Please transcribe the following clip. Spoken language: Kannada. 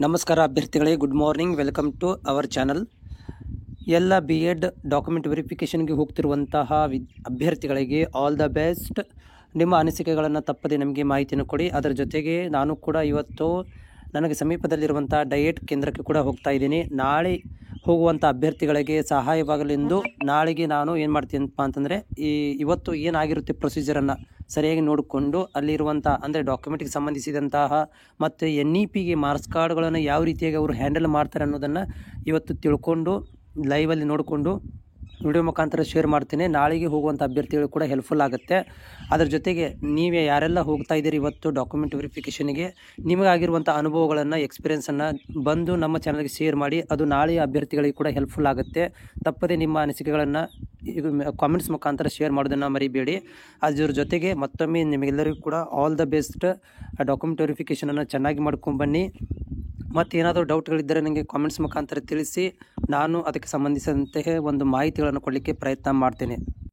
ನಮಸ್ಕಾರ ಅಭ್ಯರ್ಥಿಗಳೇ, good morning. Welcome to our channel. ಎಲ್ಲ B.Ed ಡಾಕ್ಯುಮೆಂಟ್ ವೆರಿಫಿಕೇಷನ್ಗೆ ಹೋಗ್ತಿರುವಂತಹ ಅಭ್ಯರ್ಥಿಗಳಿಗೆ ಆಲ್ ದ ಬೆಸ್ಟ್. ನಿಮ್ಮ ಅನಿಸಿಕೆಗಳನ್ನು ತಪ್ಪದೆ ನಮಗೆ ಮಾಹಿತಿಯನ್ನು ಕೊಡಿ. ಅದರ ಜೊತೆಗೆ ನಾನು ಕೂಡ ಇವತ್ತು ನನಗೆ ಸಮೀಪದಲ್ಲಿರುವಂಥ ಡಯಟ್ ಕೇಂದ್ರಕ್ಕೆ ಕೂಡ ಹೋಗ್ತಾ ಇದ್ದೀನಿ. ನಾಳೆ ಹೋಗುವಂಥ ಅಭ್ಯರ್ಥಿಗಳಿಗೆ ಸಹಾಯವಾಗಲೆಂದು ನಾಳೆಗೆ ನಾನು ಏನು ಮಾಡ್ತೀನಪ್ಪ ಅಂತಂದರೆ ಇವತ್ತು ಏನಾಗಿರುತ್ತೆ ಪ್ರೊಸೀಜರನ್ನು ಸರಿಯಾಗಿ ನೋಡಿಕೊಂಡು ಅಲ್ಲಿರುವಂಥ ಅಂದರೆ ಡಾಕ್ಯುಮೆಂಟ್ಗೆ ಸಂಬಂಧಿಸಿದಂತಹ ಮತ್ತು NEPಗೆ ಮಾರ್ಕ್ಸ್ ಕಾರ್ಡ್ಗಳನ್ನು ಯಾವ ರೀತಿಯಾಗಿ ಅವರು ಹ್ಯಾಂಡಲ್ ಮಾಡ್ತಾರೆ ಅನ್ನೋದನ್ನು ಇವತ್ತು ತಿಳ್ಕೊಂಡು ಲೈವಲ್ಲಿ ನೋಡಿಕೊಂಡು ವಿಡಿಯೋ ಮುಖಾಂತರ ಶೇರ್ ಮಾಡ್ತೀನಿ. ನಾಳೆಗೆ ಹೋಗುವಂಥ ಅಭ್ಯರ್ಥಿಗಳು ಕೂಡ ಹೆಲ್ಪ್ಫುಲ್ ಆಗುತ್ತೆ. ಅದರ ಜೊತೆಗೆ ನೀವೇ ಯಾರೆಲ್ಲ ಹೋಗ್ತಾ ಇದ್ದೀರಿ ಇವತ್ತು ಡಾಕ್ಯುಮೆಂಟ್ ವೆರಿಫಿಕೇಷನ್ಗೆ, ನಿಮಗಾಗಿರುವಂಥ ಅನುಭವಗಳನ್ನು ಎಕ್ಸ್ಪೀರಿಯೆನ್ಸನ್ನು ಬಂದು ನಮ್ಮ ಚಾನಲ್ಗೆ ಶೇರ್ ಮಾಡಿ. ಅದು ನಾಳೆಯ ಅಭ್ಯರ್ಥಿಗಳಿಗೆ ಕೂಡ ಹೆಲ್ಪ್ಫುಲ್ ಆಗುತ್ತೆ. ತಪ್ಪದೆ ನಿಮ್ಮ ಅನಿಸಿಕೆಗಳನ್ನು ಕಾಮೆಂಟ್ಸ್ ಮುಖಾಂತರ ಶೇರ್ ಮಾಡೋದನ್ನು ಮರಿಬೇಡಿ. ಅದರ ಜೊತೆಗೆ ಮತ್ತೊಮ್ಮೆ ನಿಮಗೆಲ್ಲರಿಗೂ ಕೂಡ ಆಲ್ ದ ಬೆಸ್ಟ್. ಡಾಕ್ಯುಮೆಂಟ್ ವೆರಿಫಿಕೇಷನನ್ನು ಚೆನ್ನಾಗಿ ಮಾಡ್ಕೊಂಡ್ಬನ್ನಿ. ಮತ್ತು ಏನಾದರೂ ಡೌಟ್ಗಳಿದ್ದರೆ ನನಗೆ ಕಾಮೆಂಟ್ಸ್ ಮುಖಾಂತರ ತಿಳಿಸಿ, ನಾನು ಅದಕ್ಕೆ ಸಂಬಂಧಿಸಿದಂತೆ ಒಂದು ಮಾಹಿತಿಗಳನ್ನು ಕೊಡಲಿಕ್ಕೆ ಪ್ರಯತ್ನ ಮಾಡ್ತೇನೆ.